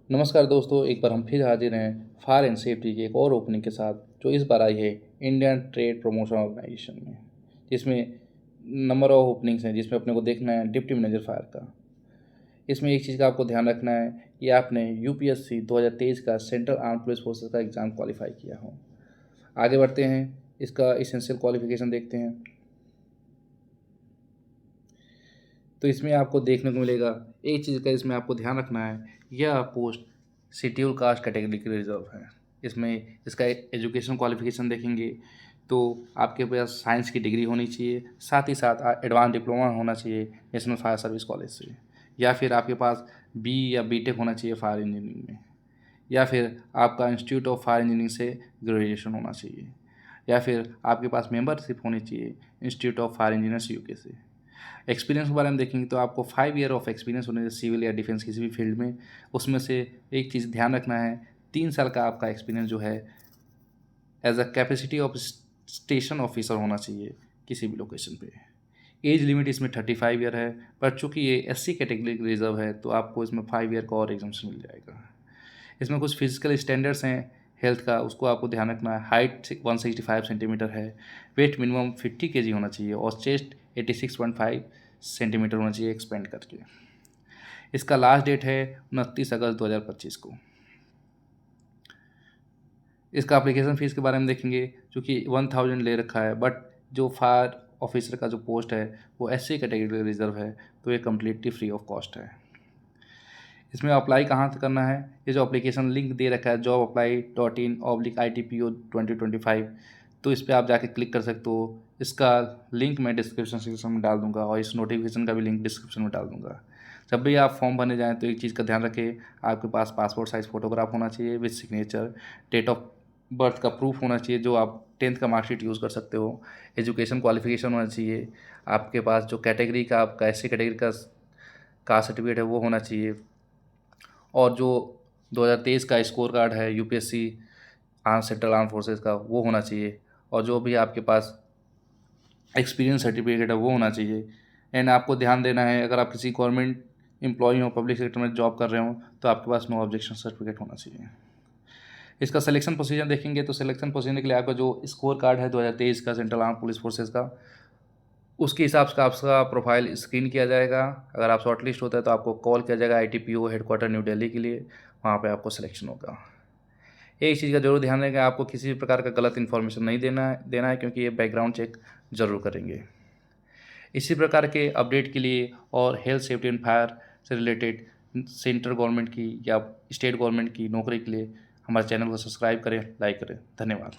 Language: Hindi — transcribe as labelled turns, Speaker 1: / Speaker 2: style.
Speaker 1: नमस्कार दोस्तों, एक बार हम फिर हाजिर हैं फायर एंड सेफ्टी की एक और ओपनिंग के साथ, जो इस बार आई है इंडियन ट्रेड प्रमोशन ऑर्गेनाइजेशन में, जिसमें नंबर ऑफ ओपनिंग्स हैं, जिसमें अपने को देखना है डिप्टी मैनेजर फायर का। इसमें एक चीज़ का आपको ध्यान रखना है कि आपने यूपीएससी 2023 का सेंट्रल आर्म पुलिस फोर्सेस का एग्ज़ाम क्वालिफाई किया हो। आगे बढ़ते हैं, इसका इसेंशियल क्वालिफिकेशन देखते हैं। तो इसमें आपको देखने को मिलेगा, एक चीज़ का इसमें आपको ध्यान रखना है, यह पोस्ट शेड्यूल कास्ट कैटेगरी के रिजर्व है। इसमें इसका एजुकेशन क्वालिफिकेशन देखेंगे तो आपके पास साइंस की डिग्री होनी चाहिए, साथ ही साथ एडवांस डिप्लोमा होना चाहिए नेशनल फायर सर्विस कॉलेज से, या फिर आपके पास बी या बीटेक होना चाहिए फायर इंजीनियरिंग में, या फिर आपका इंस्टीट्यूट ऑफ फायर इंजीनियरिंग से ग्रेजुएशन होना चाहिए, या फिर आपके पास मेंबरशिप होनी चाहिए institute of fire engineers UK से। एक्सपीरियंस के बारे में देखेंगे तो आपको 5 ईयर ऑफ एक्सपीरियंस होने चाहिए सिविल या डिफेंस किसी भी फील्ड में। उसमें से एक चीज़ ध्यान रखना है, 3 साल का आपका एक्सपीरियंस जो है as a capacity of station officer होना चाहिए किसी भी लोकेशन पे। एज लिमिट इसमें 35 ईयर है, पर चूंकि ये SC कैटेगरी रिजर्व है तो आपको इसमें 5 ईयर का और एग्जाम्शन मिल जाएगा। इसमें कुछ फिजिकल स्टैंडर्ड्स हैं हेल्थ का, उसको आपको ध्यान रखना है। हाइट 165 सेंटीमीटर है, वेट मिनिमम 50 kg होना चाहिए और चेस्ट 86.5 सेंटीमीटर होना चाहिए एक्सपेंड करके। इसका लास्ट डेट है 29 अगस्त 2025 को। इसका एप्लीकेशन फ़ीस के बारे में देखेंगे, चूँकि 1000 ले रखा है, बट जो फायर ऑफिसर का जो पोस्ट है वो SC कैटेगरी रिजर्व है, तो ये कम्प्लीटली फ्री ऑफ कॉस्ट है। इसमें अप्लाई कहाँ से करना है, ये जो एप्लीकेशन लिंक दे रखा है jobapply.in/ITPO2025, तो इस पर आप जाके क्लिक कर सकते हो। इसका लिंक मैं डिस्क्रिप्शन सेक्शन में डाल दूंगा और इस नोटिफिकेशन का भी लिंक डिस्क्रिप्शन में डाल दूंगा। जब भी आप फॉर्म भरने जाएँ तो एक चीज़ का ध्यान रखें, आपके पास पासपोर्ट साइज़ फ़ोटोग्राफ होना चाहिए with signature, date of birth का प्रूफ होना चाहिए जो आप 10th का मार्कशीट यूज़ कर सकते हो, एजुकेशन क्वालिफिकेशन होना चाहिए, आपके पास जो कैटेगरी का आपका SC कैटेगरी का कास्ट सर्टिफिकेट है वो होना चाहिए, और जो 2023 का स्कोर कार्ड है यूपीएससी सेंट्रल आर्म फोर्सेस का वो होना चाहिए, और जो भी आपके पास एक्सपीरियंस सर्टिफिकेट है वो होना चाहिए। एंड आपको ध्यान देना है, अगर आप किसी गवर्नमेंट एम्प्लॉई हो, पब्लिक सेक्टर में जॉब कर रहे हो, तो आपके पास नो ऑब्जेक्शन सर्टिफिकेट होना चाहिए। इसका सिलेक्शन प्रोसीजर देखेंगे तो सिलेक्शन प्रोसीजर के लिए आपका जो स्कोर कार्ड है 2023 का सेंट्रल आर्म पुलिस फोर्सेस का, उसके हिसाब से आपका प्रोफाइल स्क्रीन किया जाएगा। अगर आप शॉर्ट लिस्ट होता है तो आपको कॉल किया जाएगा ITPO हेडक्वार्टर न्यू दिल्ली के लिए, वहाँ पे आपको सिलेक्शन होगा। एक चीज़ का जरूर ध्यान रखें, आपको किसी भी प्रकार का गलत इन्फॉर्मेशन नहीं देना है, क्योंकि ये बैकग्राउंड चेक ज़रूर करेंगे। इसी प्रकार के अपडेट के लिए और हेल्थ सेफ्टी एंड फायर से रिलेटेड सेंट्रल गवर्नमेंट की या स्टेट गवर्नमेंट की नौकरी के लिए हमारे चैनल को सब्सक्राइब करें, लाइक करें। धन्यवाद।